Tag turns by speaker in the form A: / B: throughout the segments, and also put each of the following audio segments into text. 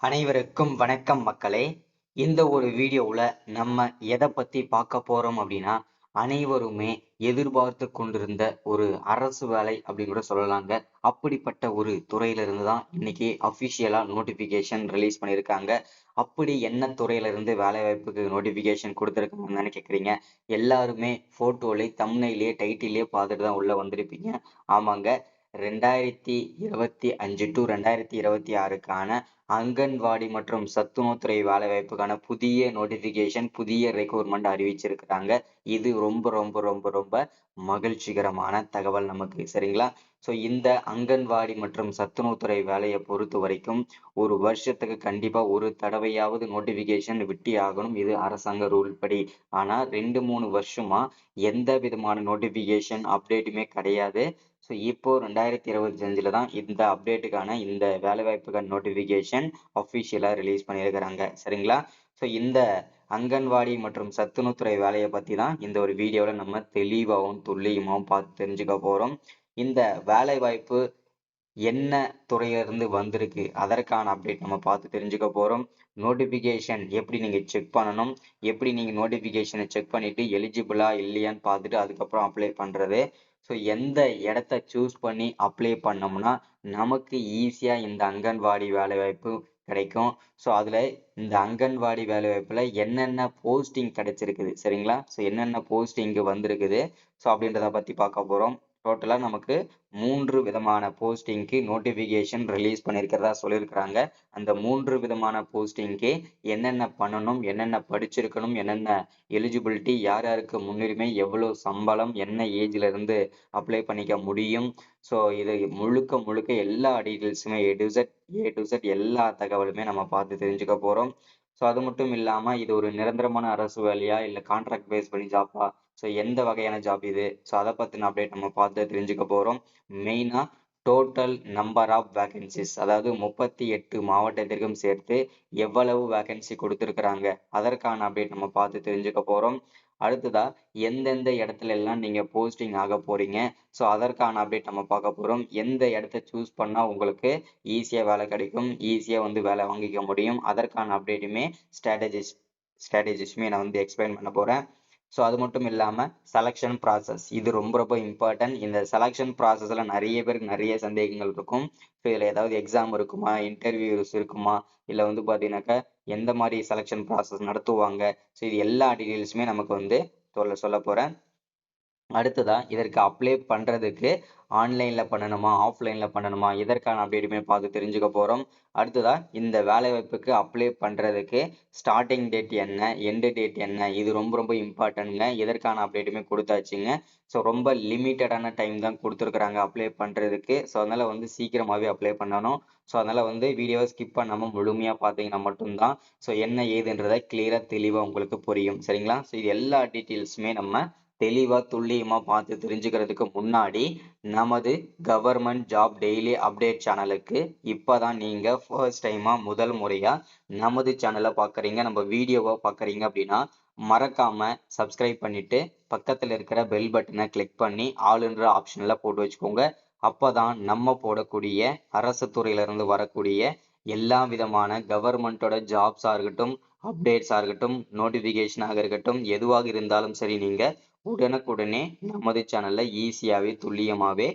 A: அனைவருக்கும் வணக்கம் மக்களே. இந்த ஒரு வீடியோவில் நம்ம எதை பற்றி பார்க்க போகிறோம் அப்படின்னா, அனைவருமே எதிர்பார்த்து கொண்டிருந்த ஒரு அரசு வேலை அப்படின்னு கூட சொல்லலாங்க. அப்படிப்பட்ட ஒரு துறையிலிருந்து தான் இன்னைக்கு அஃபிஷியலாக நோட்டிஃபிகேஷன் ரிலீஸ் பண்ணியிருக்காங்க. அப்படி என்ன துறையிலிருந்து வேலை வாய்ப்புக்கு நோட்டிஃபிகேஷன் கொடுத்துருக்காங்கன்னு கேட்குறீங்க. எல்லாருமே ஃபோட்டோலே, தம்ப்நெயிலே, டைட்டிலே பார்த்துட்டு தான் உள்ளே வந்திருப்பீங்க. ஆமாங்க, 2025 டு 2026க்கான அங்கன்வாடி மற்றும் சத்துணவுத்துறை வேலைவாய்ப்புக்கான புதிய நோட்டிபிகேஷன், புதிய ரெக்ரூட்மெண்ட் அறிவிச்சிருக்கிறாங்க. இது ரொம்ப ரொம்ப ரொம்ப ரொம்ப மகிழ்ச்சிகரமான தகவல் நமக்கு, சரிங்களா? ஸோ இந்த அங்கன்வாடி மற்றும் சத்துணவுத்துறை வேலையை பொறுத்த வரைக்கும் ஒரு வருஷத்துக்கு கண்டிப்பா ஒரு தடவையாவது நோட்டிபிகேஷன் விட்டி ஆகணும். இது அரசாங்க ரூல் படி. ஆனா 2-3 வருஷமா எந்த விதமான நோட்டிபிகேஷன் அப்டேட்டுமே கிடையாது. ஸோ இப்போ 2025 தான் இந்த அப்டேட்டுக்கான இந்த வேலைவாய்ப்புக்கான நோட்டிஃபிகேஷன் அஃபிஷியலாக ரிலீஸ் பண்ணியிருக்கிறாங்க, சரிங்களா? ஸோ இந்த அங்கன்வாடி மற்றும் சத்துணவுத்துறை வேலையை பற்றி தான் இந்த ஒரு வீடியோவில் நம்ம தெளிவாகவும் துல்லியமாகவும் பார்த்து தெரிஞ்சுக்க போகிறோம். இந்த வேலைவாய்ப்பு என்ன துறையிலிருந்து வந்திருக்கு அதற்கான அப்டேட் நம்ம பார்த்து தெரிஞ்சுக்க போகிறோம். நோட்டிஃபிகேஷன் எப்படி நீங்கள் செக் பண்ணணும், எப்படி நீங்கள் நோட்டிஃபிகேஷனை செக் பண்ணிவிட்டு எலிஜிபிளா இல்லையான்னு பார்த்துட்டு அதுக்கப்புறம் அப்ளை பண்ணுறது. ஸோ எந்த இடத்த சூஸ் பண்ணி அப்ளை பண்ணோம்னா நமக்கு ஈஸியாக இந்த அங்கன்வாடி வேலைவாய்ப்பு கிடைக்கும். ஸோ அதில் இந்த அங்கன்வாடி வேலைவாய்ப்பில் என்னென்ன போஸ்டிங் கிடைச்சிருக்குது, சரிங்களா? ஸோ என்னென்ன போஸ்டிங் வந்திருக்குது, ஸோ அப்படின்றத பற்றி பார்க்க போகிறோம். டோட்டலாக நமக்கு 3 விதமான போஸ்டிங்க்கு நோட்டிஃபிகேஷன் ரிலீஸ் பண்ணியிருக்கிறதா சொல்லியிருக்கிறாங்க. அந்த 3 விதமான போஸ்டிங்க்கு என்னென்ன பண்ணணும், என்னென்ன படிச்சிருக்கணும், என்னென்ன எலிஜிபிலிட்டி, யார் யாருக்கு முன்னுரிமை, எவ்வளோ சம்பளம், என்ன ஏஜ்ல இருந்து அப்ளை பண்ணிக்க முடியும். ஸோ இது முழுக்க முழுக்க எல்லா டீட்டெயில்ஸுமே ஏ டு Z எல்லா தகவலுமே நம்ம பார்த்து தெரிஞ்சுக்க போகிறோம். ஸோ அது மட்டும் இல்லாமல் இது ஒரு நிரந்தரமான அரசு வேலையா இல்லை கான்ட்ராக்ட் பேஸ் பண்ணி ஜாப்பா, ஸோ எந்த வகையான ஜாப் இது, ஸோ அதை பற்றின அப்டேட் நம்ம பார்த்து தெரிஞ்சுக்க போகிறோம். மெயினாக டோட்டல் நம்பர் ஆஃப் வேகன்சிஸ், அதாவது 38 மாவட்டத்திற்கும் சேர்த்து எவ்வளவு வேகன்சி கொடுத்துருக்குறாங்க அதற்கான அப்டேட் நம்ம பார்த்து தெரிஞ்சுக்க போகிறோம். அடுத்ததா எந்தெந்த இடத்துல எல்லாம் நீங்கள் போஸ்டிங் ஆக போகிறீங்க, ஸோ அதற்கான அப்டேட் நம்ம பார்க்க போகிறோம். எந்த இடத்த சூஸ் பண்ணால் உங்களுக்கு ஈஸியாக வேலை கிடைக்கும், ஈஸியாக வந்து வேலை வாங்கிக்க முடியும், அதற்கான அப்டேட்டுமே ஸ்ட்ராட்டஜிஸ்மே நான் வந்து எக்ஸ்பிளைன் பண்ண போகிறேன். ஸோ அது மட்டும் இல்லாமல் செலெக்ஷன் ப்ராசஸ், இது ரொம்ப ரொம்ப இம்பார்ட்டன்ட். இந்த செலெக்ஷன் ப்ராசஸில் நிறைய பேருக்கு நிறைய சந்தேகங்கள் இருக்கும். ஸோ இதில் ஏதாவது எக்ஸாம் இருக்குமா, இன்டர்வியூஸ் இருக்குமா, இல்லை வந்து பார்த்தீங்கன்னாக்கா எந்த மாதிரி செலெக்ஷன் ப்ராசஸ் நடத்துவாங்க, ஸோ இது எல்லா டீட்டெயில்ஸுமே நமக்கு வந்து சொல்ல போகிறேன். அடுத்ததா இதற்கு அப்ளை பண்ணுறதுக்கு ஆன்லைனில் பண்ணணுமா, ஆஃப்லைனில் பண்ணணுமா, இதற்கான அப்டேட்டுமே பார்த்து தெரிஞ்சுக்க போகிறோம். அடுத்ததா இந்த வேலைவாய்ப்புக்கு அப்ளை பண்ணுறதுக்கு ஸ்டார்டிங் டேட் என்ன, எண்டு டேட் என்ன, இது ரொம்ப ரொம்ப இம்பார்ட்டன்ட்ங்க. இதற்கான அப்டேட்டுமே கொடுத்தாச்சுங்க. ஸோ ரொம்ப லிமிட்டடான டைம் தான் கொடுத்துருக்குறாங்க அப்ளை பண்ணுறதுக்கு. ஸோ அதனால் வந்து சீக்கிரமாகவே அப்ளை பண்ணணும். ஸோ அதனால் வந்து வீடியோவை ஸ்கிப் பண்ணாமல் முழுமையாக பார்த்தீங்கன்னா மட்டும்தான் ஸோ என்ன ஏதுன்றதை கிளியராக தெளிவாக உங்களுக்கு புரியும், சரிங்களா? ஸோ இது எல்லா டீட்டெயில்ஸுமே நம்ம தெளிவா துல்லியமா பார்த்து தெரிஞ்சுக்கிறதுக்கு முன்னாடி நமது கவர்மெண்ட் ஜாப் டெய்லி அப்டேட் சேனலுக்கு இப்பதான் நீங்க ஃபர்ஸ்ட் டைமா முதல் முறையா நமது சேனலை பார்க்குறீங்க, நம்ம வீடியோவை பார்க்குறீங்க அப்படின்னா மறக்காம சப்ஸ்கிரைப் பண்ணிட்டு பக்கத்துல இருக்கிற பெல் பட்டனை கிளிக் பண்ணி ஆளுன்ற ஆப்ஷன்ல போட்டு வச்சுக்கோங்க. அப்பதான் நம்ம போடக்கூடிய அரசு துறையில இருந்து வரக்கூடிய எல்லா விதமான கவர்மெண்டோட ஜாப்ஸா இருக்கட்டும், அப்டேட்ஸா இருக்கட்டும், நோட்டிபிகேஷனாக இருக்கட்டும், எதுவாக இருந்தாலும் சரி நீங்க உடனுக்குடனே நமது சேனல்ல ஈஸியாவே துல்லியமாவே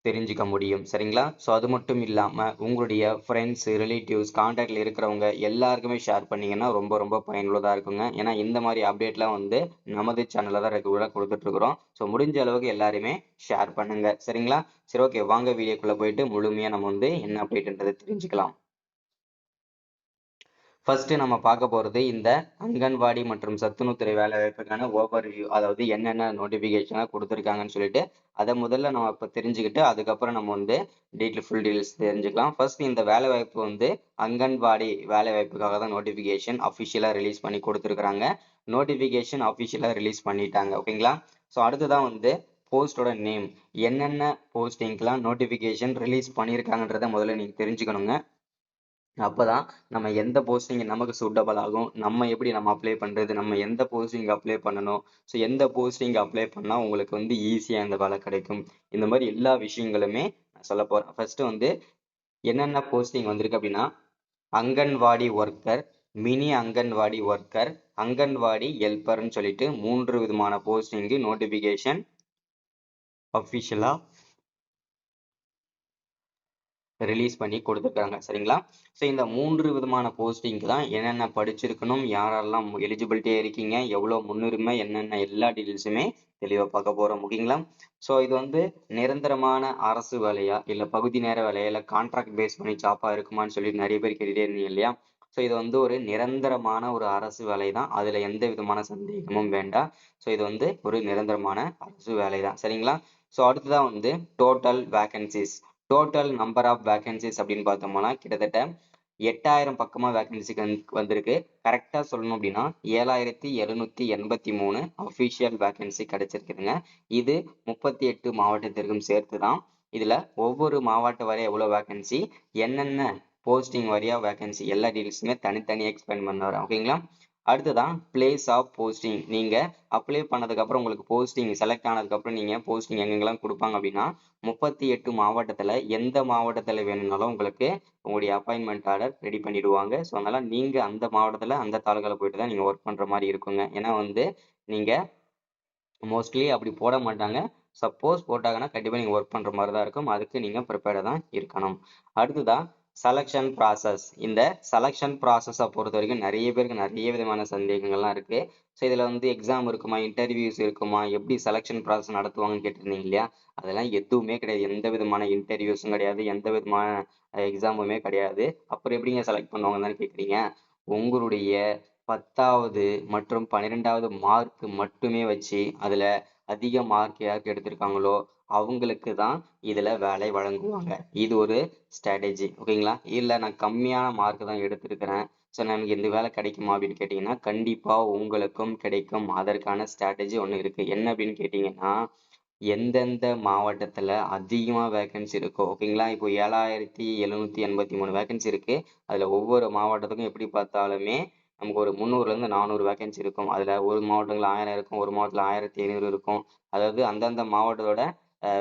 A: தெரிஞ்சுக்க முடியும், சரிங்களா? ஸோ அது மட்டும் இல்லாம உங்களுடைய ஃப்ரெண்ட்ஸ், ரிலேட்டிவ்ஸ், கான்டாக்ட்ல இருக்கிறவங்க எல்லாருக்குமே ஷேர் பண்ணீங்கன்னா ரொம்ப ரொம்ப பயனுள்ளதா இருக்குங்க. ஏன்னா இந்த மாதிரி அப்டேட்லாம் வந்து நமது சேனல்ல தான் ரெகுலராக கொடுத்துட்டு இருக்கிறோம். ஸோ முடிஞ்ச அளவுக்கு எல்லாருமே ஷேர் பண்ணுங்க, சரிங்களா? சரி, ஓகே, வாங்க வீடியோக்குள்ள போயிட்டு முழுமையா நம்ம வந்து என்ன அப்டேட்ன்றதை தெரிஞ்சுக்கலாம். ஃபர்ஸ்ட் நம்ம பார்க்க போறது இந்த அங்கன்வாடி மற்றும் சத்துணவுத்துறை வேலைவாய்ப்புக்கான ஓவர்வியூ, அதாவது என்னென்ன நோட்டிபிகேஷனாக கொடுத்துருக்காங்கன்னு சொல்லிட்டு அதை முதல்ல நம்ம இப்போ தெரிஞ்சுக்கிட்டு அதுக்கப்புறம் நம்ம வந்து ஃபுல் டீடைல்ஸ் தெரிஞ்சுக்கலாம். ஃபர்ஸ்ட் இந்த வேலைவாய்ப்பு வந்து அங்கன்வாடி வேலைவாய்ப்புக்காக தான் நோட்டிபிகேஷன் அஃபிஷியலாக ரிலீஸ் பண்ணி கொடுத்துருக்குறாங்க. நோட்டிபிகேஷன் அஃபிஷியலாக ரிலீஸ் பண்ணிட்டாங்க, ஓகேங்களா? ஸோ அடுத்ததான் வந்து போஸ்டோட நேம், என்னென்ன போஸ்டிங்க்கெலாம் நோட்டிபிகேஷன் ரிலீஸ் பண்ணியிருக்காங்கன்றத முதல்ல நீங்கள் தெரிஞ்சுக்கணுங்க. அப்பதான் நம்ம எந்த போஸ்டிங் நமக்கு சூட்டபிள் ஆகும், நம்ம எப்படி நம்ம அப்ளை பண்றது, நம்ம எந்த போஸ்டிங் அப்ளை பண்ணணும், ஸோ எந்த போஸ்டிங் அப்ளை பண்ணா உங்களுக்கு வந்து ஈஸியா இந்த வேலை கிடைக்கும், இந்த மாதிரி எல்லா விஷயங்களுமே நான் சொல்ல போறேன். ஃபர்ஸ்ட் வந்து என்னென்ன போஸ்டிங் வந்திருக்கு அப்படின்னா anganwadi worker, mini anganwadi worker, anganwadi ஹெல்ப்பர்னு சொல்லிட்டு 3 விதமான போஸ்டிங்கு நோட்டிபிகேஷன் அஃபிஷியலா ரிலீஸ் பண்ணி கொடுத்துருக்காங்க. சரிங்களா? ஸோ இந்த 3 விதமான போஸ்டிங்க்கு தான் என்னென்ன படிச்சிருக்கணும், யாரெல்லாம் எலிஜிபிலிட்டியா இருக்கீங்க, எவ்வளோ முன்னுரிமை, என்னென்ன எல்லா டீட்டெயில்ஸுமே தெளிவா பார்க்க போறோம். ஓகேங்களா? ஸோ இது வந்து நிரந்தரமான அரசு வேலையா, இல்ல பகுதி நேர வேலையா, இல்ல கான்ட்ராக்ட் பேஸ் பண்ணி ஜாப்பா இருக்குமான்னு சொல்லிட்டு நிறைய பேர் கேட்டுட்டே இருந்தீங்க இல்லையா? ஸோ இது வந்து ஒரு நிரந்தரமான ஒரு அரசு வேலை தான். அதுல எந்த விதமான சந்தேகமும் வேண்டாம். ஸோ இது வந்து ஒரு நிரந்தரமான அரசு வேலை தான். சரிங்களா? ஸோ அடுத்ததான் வந்து total vacancies. Total number of vacancies அப்படின்னு பார்த்தோம்னா கிட்டத்தட்ட 8000 பக்கமா வேகன்சி வந்திருக்கு. கரெக்டா சொல்லணும் அப்படின்னா 7783 அஃபிஷியல் வேகன்சி கிடைச்சிருக்குதுங்க. இது 38 மாவட்டத்திற்கும் சேர்த்து தான். இதுல ஒவ்வொரு மாவட்ட வரைய எவ்வளவு வேகன்சி, என்னென்ன போஸ்டிங் வரையா வேகன்சி, எல்லா டீடைல்ஸுமே தனித்தனியாக எக்ஸ்பிளைன் பண்ண வரேன். ஓகேங்களா? அடுத்ததான் பிளேஸ் ஆஃப் போஸ்டிங். நீங்க அப்ளை பண்ணதுக்கு அப்புறம் உங்களுக்கு போஸ்டிங் செலக்ட் ஆனதுக்கு அப்புறம் நீங்க போஸ்டிங் எங்கெங்கெல்லாம் கொடுப்பாங்க அப்படின்னா 38 மாவட்டத்துல எந்த மாவட்டத்துல வேணும்னாலும் உங்களுக்கு உங்களுடைய அப்பாயின்மெண்ட் ஆர்டர் ரெடி பண்ணிடுவாங்க. ஸோ அதனால நீங்க அந்த மாவட்டத்துல அந்த தாலுகால போயிட்டு தான் நீங்க ஒர்க் பண்ற மாதிரி இருக்குங்க. ஏன்னா வந்து நீங்க மோஸ்ட்லி அப்படி போட மாட்டாங்க. சப்போஸ் போட்டாங்கன்னா கண்டிப்பா நீங்க ஒர்க் பண்ற மாதிரி தான் இருக்கும். அதுக்கு நீங்க ப்ரிப்பேர்டா தான் இருக்கணும். அடுத்ததான் செலக்ஷன் ப்ராசஸ். இந்த செலக்ஷன் ப்ராசஸை பொறுத்த வரைக்கும் நிறைய பேருக்கு நிறைய விதமான சந்தேகங்கள்லாம் இருக்கு. ஸோ இதுல வந்து எக்ஸாம் இருக்குமா, இன்டர்வியூஸ் இருக்குமா, எப்படி செலக்ஷன் ப்ராசஸ் நடத்துவாங்கன்னு கேட்டிருந்தீங்க இல்லையா? அதெல்லாம் எதுவுமே கிடையாது. எந்த விதமான இன்டர்வியூஸும் கிடையாது, எந்த விதமான எக்ஸாமுமே கிடையாது. அப்புறம் எப்படிங்க செலக்ட் பண்ணுவாங்கன்னு கேட்குறீங்க? உங்களுடைய 10வது மற்றும் 12வது மார்க் மட்டுமே வச்சு அதுல அதிக மார்க் யாருக்கு எடுத்திருக்காங்களோ அவங்களுக்கு தான் இதுல வேலை வழங்குவாங்க. இது ஒரு ஸ்ட்ராட்டஜி. ஓகேங்களா? இல்ல நான் கம்மியான மார்க் தான் எடுத்திருக்கிறேன், ஸோ நமக்கு இந்த வேலை கிடைக்குமா அப்படின்னு கேட்டீங்கன்னா கண்டிப்பா உங்களுக்கும் கிடைக்கும். அதற்கான ஸ்ட்ராட்டஜி ஒன்று இருக்கு. என்ன அப்படின்னு கேட்டீங்கன்னா எந்தெந்த மாவட்டத்துல அதிகமா வேகன்சி இருக்கோ, ஓகேங்களா? இப்போ 7783 வேகன்சி இருக்கு. அதுல ஒவ்வொரு மாவட்டத்துக்கும் எப்படி பார்த்தாலுமே நமக்கு ஒரு 300ல இருந்து 400 வேகன்சி இருக்கும். அதுல ஒரு மாவட்டத்துல 1000 இருக்கும், ஒரு மாவட்டத்துல 1500 இருக்கும். அதாவது அந்தந்த மாவட்டத்தோட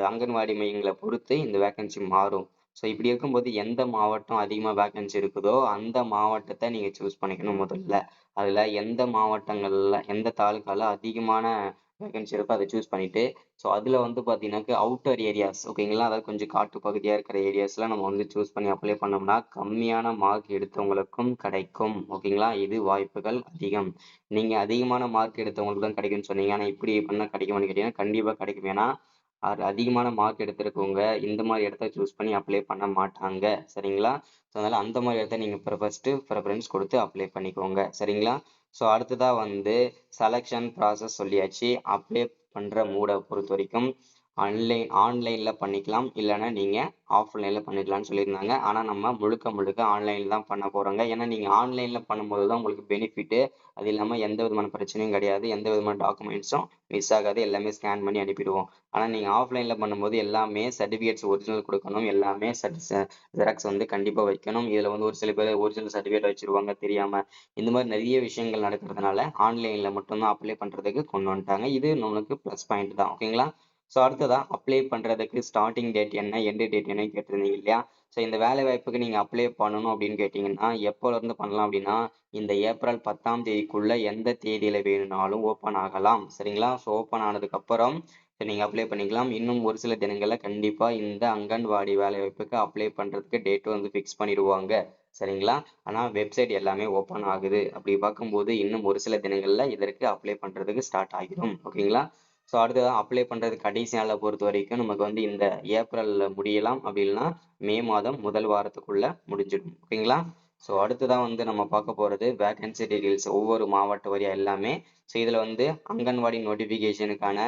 A: அங்கன்வாடி மையங்களை பொறுத்து இந்த வேகன்சி மாறும். ஸோ இப்படி இருக்கும்போது எந்த மாவட்டம் அதிகமா வேகன்சி இருக்குதோ அந்த மாவட்டத்தை நீங்க சூஸ் பண்ணிக்கணும் முதல்ல. அதுல எந்த மாவட்டங்கள்ல எந்த தாலுக்கால அதிகமான வேகன்சி இருக்கோ அதை சூஸ் பண்ணிட்டு, ஸோ அதுல வந்து பாத்தீங்கன்னாக்க அவுட்டர் ஏரியாஸ், ஓகேங்களா? அதாவது கொஞ்சம் காட்டு பகுதியா இருக்கிற ஏரியாஸ்ல நம்ம வந்து சூஸ் பண்ணி அப்ளை பண்ணோம்னா கம்மியான மார்க் எடுத்தவங்களுக்கும் கிடைக்கும். ஓகேங்களா? இது வாய்ப்புகள் அதிகம். நீங்க அதிகமான மார்க் எடுத்தவங்களுக்கு தான் கிடைக்கும்னு சொன்னீங்க. ஆனா இப்படி பண்ணா கிடைக்குமான்னு கேட்டீங்கன்னா கண்டிப்பா கிடைக்கும். ஏன்னா அதிகமான மார்க் எடுத்திருக்கவங்க இந்த மாதிரி இடத்த சூஸ் பண்ணி அப்ளை பண்ண மாட்டாங்க. சரிங்களா? ஸோ அதனால அந்த மாதிரி இடத்த நீங்க ஃபர்ஸ்ட் ப்ரிஃபரன்ஸ் கொடுத்து அப்ளை பண்ணிக்கோங்க. சரிங்களா? ஸோ அடுத்ததா வந்து செலக்ஷன் ப்ராசஸ் சொல்லியாச்சு. அப்ளை பண்ற மூடை பொறுத்த வரைக்கும் ஆன்லைன்ல பண்ணிக்கலாம், இல்லைன்னா நீங்க ஆஃப்லைன்ல பண்ணிக்கலாம்னு சொல்லியிருந்தாங்க. ஆனா நம்ம முழுக்க முழுக்க ஆன்லைன்ல தான் பண்ண போறோங்க. ஏன்னா நீங்க ஆன்லைன்ல பண்ணும்போது தான் உங்களுக்கு பெனிஃபிட். அது இல்லாம எந்த விதமான பிரச்சனையும் கிடையாது, எந்த விதமான டாக்குமெண்ட்ஸும் மிஸ் ஆகாது, எல்லாமே ஸ்கேன் பண்ணி அனுப்பிடுவோம். ஆனா நீங்க ஆஃப்லைன்ல பண்ணும்போது எல்லாமே சர்டிபிகேட்ஸ் ஒரிஜினல் கொடுக்கணும், எல்லாமே ஜெராக்ஸ் வந்து கண்டிப்பா வைக்கணும். இதுல வந்து ஒரு சில பேர் ஒரிஜினல் சர்டிபிகேட் வச்சிருவாங்க தெரியாம. இந்த மாதிரி நிறைய விஷயங்கள் நடக்கிறதுனால ஆன்லைன்ல மட்டும்தான் அப்ளை பண்றதுக்கு கொண்டு வந்துட்டாங்க. இது நமக்கு ப்ளஸ் பாயிண்ட் தான். ஓகேங்களா? ஸோ அடுத்ததா அப்ளை பண்றதுக்கு ஸ்டார்டிங் டேட் என்ன, எண்டு டேட் என்ன கேட்டிருந்தீங்க இல்லையா? ஸோ இந்த வேலை வாய்ப்புக்கு நீங்க அப்ளை பண்ணணும் அப்படின்னு கேட்டீங்கன்னா எப்போல இருந்து பண்ணலாம் அப்படின்னா இந்த ஏப்ரல் 10ஆம் தேதிக்குள்ள எந்த தேதியில வேணும்னாலும் ஓப்பன் ஆகலாம். சரிங்களா? ஸோ ஓப்பன் ஆனதுக்கு அப்புறம் நீங்க அப்ளை பண்ணிக்கலாம். இன்னும் ஒரு சில தினங்கள்ல கண்டிப்பா இந்த அங்கன்வாடி வேலை வாய்ப்புக்கு அப்ளை பண்றதுக்கு டேட் வந்து ஃபிக்ஸ் பண்ணிடுவாங்க. சரிங்களா? ஆனா வெப்சைட் எல்லாமே ஓப்பன் ஆகுது. அப்படி பார்க்கும்போது இன்னும் ஒரு சில தினங்கள்ல இதற்கு அப்ளை பண்றதுக்கு ஸ்டார்ட் ஆகிடும். ஓகேங்களா? ஸோ அடுத்ததான் அப்ளை பண்றது கடைசி நாளை பொறுத்த வரைக்கும் நமக்கு வந்து இந்த ஏப்ரல்ல முடியலாம், அப்படி இல்லைன்னா மே மாதம் முதல் வாரத்துக்குள்ள முடிஞ்சிடும். ஓகேங்களா? ஸோ அடுத்ததான் வந்து நம்ம பார்க்க போறது வேகன்சி டீடைல்ஸ் ஒவ்வொரு மாவட்ட வாரியா எல்லாமே. ஸோ இதுல வந்து அங்கன்வாடி நோட்டிபிகேஷனுக்கான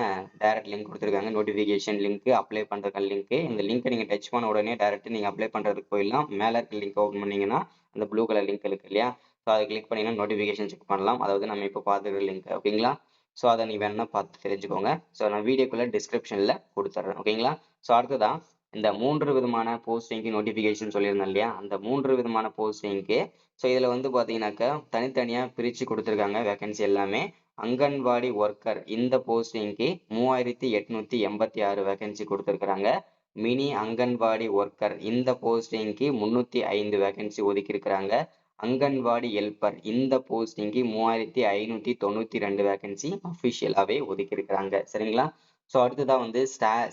A: டைரக்ட் லிங்க் கொடுத்துருக்காங்க. நோட்டிபிகேஷன் லிங்க், அப்ளை பண்றதுக்கான லிங்க். இந்த லிங்க் நீங்க டச் பண்ண உடனே டைரக்ட் நீங்க அப்ளை பண்றதுக்கு போயிடலாம். மேல இருக்க லிங்க் ஓப்பன் பண்ணீங்கன்னா அந்த ப்ளூ கலர் லிங்க் இருக்கு இல்லையா? ஸோ அதை கிளிக் பண்ணீங்கன்னா நோட்டிபிகேஷன் செக் பண்ணலாம். அதாவது நம்ம இப்போ பார்த்துக்கிற லிங்க். ஓகேங்களா? ஸோ அதை நீ வேணா பார்த்து தெரிஞ்சுக்கோங்க. ஸோ நான் வீடியோக்குள்ள டிஸ்கிரிப்ஷன்ல கொடுத்துட்றேன். ஓகேங்களா? ஸோ அடுத்ததான் இந்த 3 விதமான போஸ்டிங்க்கு நோட்டிபிகேஷன் சொல்லியிருந்தேன் இல்லையா? அந்த 3 விதமான போஸ்டிங்க்கு ஸோ இதுல வந்து பாத்தீங்கன்னாக்கா தனித்தனியா பிரிச்சு கொடுத்துருக்காங்க வேகன்சி எல்லாமே. அங்கன்வாடி ஒர்க்கர் இந்த போஸ்டிங்க்கு 3886 வேகன்சி கொடுத்துருக்காங்க. மினி அங்கன்வாடி ஒர்க்கர் இந்த போஸ்டிங்க்கு 305 வேகன்சி ஒதுக்கி இருக்கிறாங்க. அங்கன்வாடி ஹெல்ப்பர் இந்த போஸ்டிங்க்கு 3592 வேகன்சி அஃபிஷியலாவே ஒதுக்கி இருக்கிறாங்க. சரிங்களா? ஸோ அடுத்ததா வந்து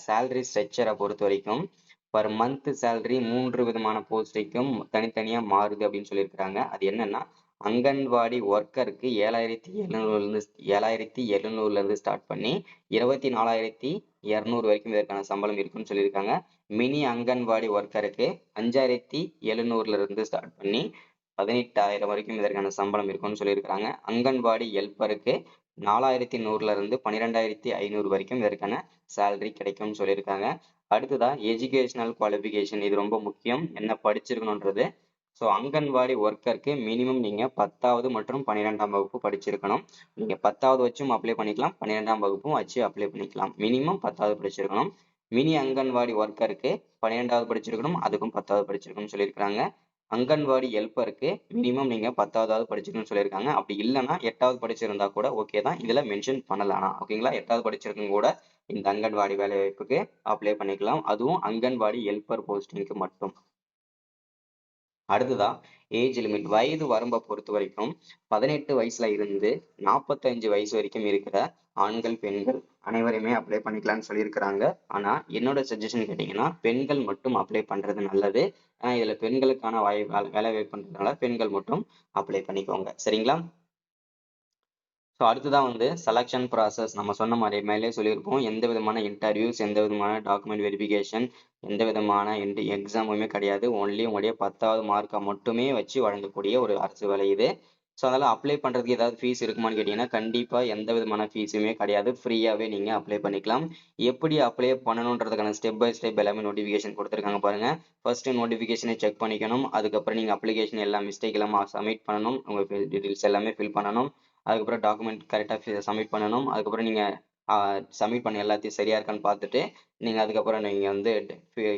A: சேலரி ஸ்ட்ரக்சரை பொறுத்த வரைக்கும் பர் மந்த் சேலரி 3 விதமான போஸ்டிங்க்கும் தனித்தனியா மாறுது அப்படின்னு சொல்லியிருக்கிறாங்க. அது என்னன்னா அங்கன்வாடி ஒர்க்கருக்கு 7,700ல இருந்து ஸ்டார்ட் பண்ணி 24,200 வரைக்கும் இதற்கான சம்பளம் இருக்குன்னு சொல்லியிருக்காங்க. மினி அங்கன்வாடி ஒர்க்கருக்கு 5,700ல இருந்து ஸ்டார்ட் பண்ணி 18,000 வரைக்கும் இதற்கான சம்பளம் இருக்குன்னு சொல்லியிருக்காங்க. அங்கன்வாடி ஹெல்ப்பருக்கு 4,100ல இருந்து 12,500 வரைக்கும் இதற்கான சேலரி கிடைக்கும்னு சொல்லியிருக்காங்க. அடுத்ததா எஜுகேஷனல் குவாலிஃபிகேஷன் இது ரொம்ப முக்கியம். என்ன படிச்சிருக்கணும்ன்றது. ஸோ அங்கன்வாடி ஒர்க்கருக்கு மினிமம் நீங்க 10வது மற்றும் 12ஆம் வகுப்பு படிச்சிருக்கணும். நீங்க 10வது வச்சும் அப்ளை பண்ணிக்கலாம், 12ஆம் வகுப்பும் வச்சு அப்ளை பண்ணிக்கலாம். மினிமம் 10வது படிச்சிருக்கணும். மினி அங்கன்வாடி ஒர்க்கருக்கு 12வது படிச்சிருக்கணும், அதுக்கும் 10வது படிச்சிருக்கணும்னு சொல்லியிருக்காங்க. அங்கன்வாடி ஹெல்ப்பருக்கு மினிமம் நீங்க 10வது படிச்சிருக்கணும்னு சொல்லியிருக்காங்க. அப்படி இல்லைன்னா 8வது படிச்சிருந்தா கூட ஓகே தான். இதுல மென்ஷன் பண்ணலாம். ஓகேங்களா? 8வது படிச்சிருக்கவங்க கூட இந்த அங்கன்வாடி வேலை வாய்ப்புக்கு அப்ளை பண்ணிக்கலாம். அதுவும் அங்கன்வாடி ஹெல்ப்பர் போஸ்டிங்க்கு மட்டும். அடுத்ததா ஏஜ் லிமிட் வயது வரம்பை பொறுத்த வரைக்கும் 18 வயசுல இருந்து 45 வயசு வரைக்கும் இருக்கிற ஆண்கள் பெண்கள் அனைவருமே அப்ளை பண்ணிக்கலாம்னு சொல்லியிருக்கிறாங்க. ஆனா என்னோட சஜஷன் கேட்டீங்கன்னா பெண்கள் மட்டும் அப்ளை பண்றது நல்லது. இதுல பெண்களுக்கான வேலை வாய்ப்புன்றதுனால பெண்கள் மட்டும் அப்ளை பண்ணிக்கோங்க. சரிங்களா? ஸோ அடுத்ததான் வந்து செலக்ஷன் ப்ராசஸ் நம்ம சொன்ன மாதிரி மேலே சொல்லியிருப்போம். எந்த விதமான இன்டர்வியூஸ், எந்த விதமான டாக்குமெண்ட் வெரிஃபிகேஷன், எந்த விதமான எக்ஸாமுமே கிடையாது. ஒன்லி உங்களுடைய 10வது மார்க்கை மட்டுமே வச்சு வழங்கக்கூடிய ஒரு அரசு வேலை இது. ஸோ அதனால அப்ளை பண்ணுறதுக்கு ஏதாவது ஃபீஸ் இருக்குமான்னு கேட்டிங்கன்னா கண்டிப்பாக எந்த விதமான ஃபீஸுமே கிடையாது. ஃப்ரீயாகவே நீங்கள் அப்ளை பண்ணிக்கலாம். எப்படி அப்ளை பண்ணணுன்றதுக்கான ஸ்டெப் பை ஸ்டெப் எல்லாமே நோட்டிஃபிகேஷன் கொடுத்துருக்காங்க பாருங்க. ஃபர்ஸ்ட் நோட்டிஃபிகேஷனை செக் பண்ணிக்கணும். அதுக்கப்புறம் நீங்கள் அப்ளிகேஷன் எல்லா மிஸ்டேக் இல்லாமல் சப்மிட் பண்ணணும். உங்கள் டீட்டெயில்ஸ் எல்லாமே ஃபில் பண்ணணும். அதுக்கப்புறம் டாக்குமெண்ட் கரெக்டாக சப்மிட் பண்ணணும். அதுக்கப்புறம் நீங்கள் சப்மிட் பண்ண எல்லாத்தையும் சரியா இருக்கான்னு பார்த்துட்டு நீங்கள் அதுக்கப்புறம் நீங்கள் வந்து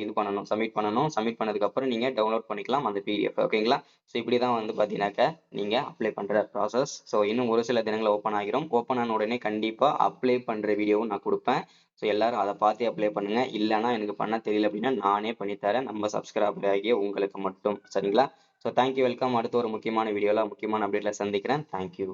A: இது பண்ணணும், சப்மிட் பண்ணணும். சப்மிட் பண்ணதுக்கப்புறம் நீங்கள் டவுன்லோட் பண்ணிக்கலாம் அந்த பிடிஎஃப். ஓகேங்களா? ஸோ இப்படி தான் வந்து பார்த்தீங்கன்னாக்கா நீங்கள் அப்ளை பண்ணுற ப்ராசஸ். ஸோ இன்னும் ஒரு சில தினங்களில் ஓப்பன் ஆகிரும். ஓப்பன் ஆன உடனே கண்டிப்பாக அப்ளை பண்ணுற வீடியோவும் நான் கொடுப்பேன். ஸோ எல்லாரும் அதை பார்த்து அப்ளை பண்ணுங்க. இல்லைனா எனக்கு பண்ண தெரியல அப்படின்னா நானே பண்ணித்தரேன், நம்ம சப்ஸ்கிரைபர் ஆகிய உங்களுக்கு மட்டும். சரிங்களா? So thank you, welcome. அடுத்த ஒரு முக்கியமான வீடியோவில் முக்கியமான அப்டேட்டில் சந்திக்கிறேன். தேங்க்யூ.